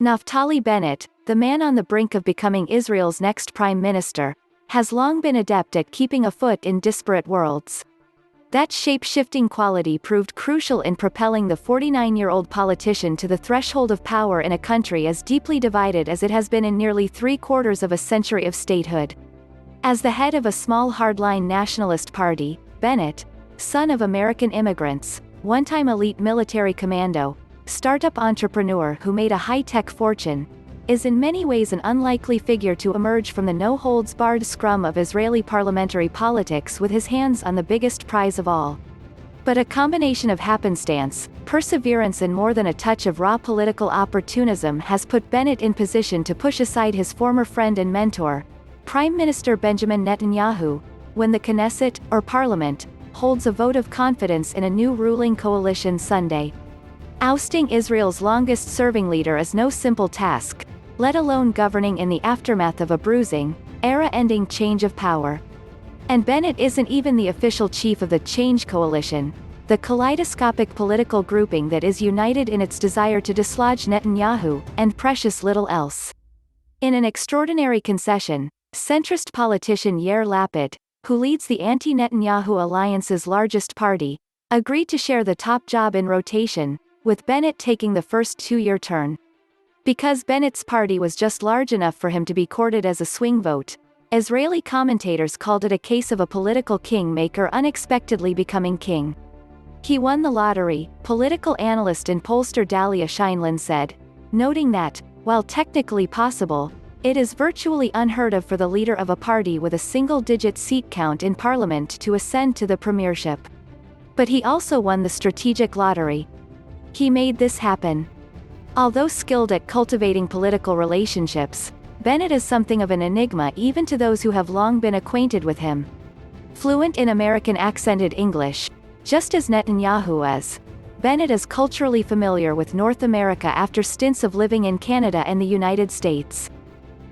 Naftali Bennett, the man on the brink of becoming Israel's next prime minister, has long been adept at keeping a foot in disparate worlds. That shape-shifting quality proved crucial in propelling the 49-year-old politician to the threshold of power in a country as deeply divided as it has been in nearly 3/4 of a century of statehood. As the head of a small hardline nationalist party, Bennett, son of American immigrants, one-time elite military commando, startup entrepreneur who made a high-tech fortune, is in many ways an unlikely figure to emerge from the no-holds-barred scrum of Israeli parliamentary politics with his hands on the biggest prize of all. But a combination of happenstance, perseverance and more than a touch of raw political opportunism has put Bennett in position to push aside his former friend and mentor, Prime Minister Benjamin Netanyahu, when the Knesset, or parliament, holds a vote of confidence in a new ruling coalition Sunday. Ousting Israel's longest-serving leader is no simple task, let alone governing in the aftermath of a bruising, era-ending change of power. And Bennett isn't even the official chief of the Change Coalition, the kaleidoscopic political grouping that is united in its desire to dislodge Netanyahu, and precious little else. In an extraordinary concession, centrist politician Yair Lapid, who leads the anti-Netanyahu alliance's largest party, agreed to share the top job in rotation, with Bennett taking the first two-year turn. Because Bennett's party was just large enough for him to be courted as a swing vote, Israeli commentators called it a case of a political kingmaker unexpectedly becoming king. He won the lottery, political analyst and pollster Dahlia Sheindlin said, noting that, while technically possible, it is virtually unheard of for the leader of a party with a single-digit seat count in parliament to ascend to the premiership. But he also won the strategic lottery. He made this happen. Although skilled at cultivating political relationships, Bennett is something of an enigma even to those who have long been acquainted with him. Fluent in American accented English, just as Netanyahu is, Bennett is culturally familiar with North America after stints of living in Canada and the United States.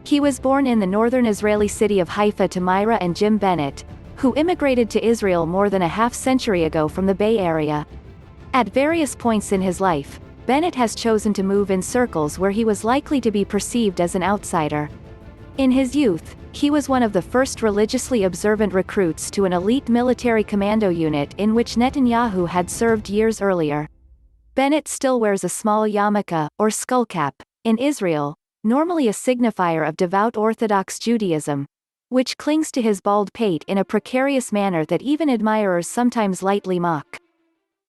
He was born in the northern Israeli city of Haifa to Myra and Jim Bennett, who immigrated to Israel more than a half-century ago from the Bay Area. At various points in his life, Bennett has chosen to move in circles where he was likely to be perceived as an outsider. In his youth, he was one of the first religiously observant recruits to an elite military commando unit in which Netanyahu had served years earlier. Bennett still wears a small yarmulke, or skullcap, in Israel, normally a signifier of devout Orthodox Judaism, which clings to his bald pate in a precarious manner that even admirers sometimes lightly mock.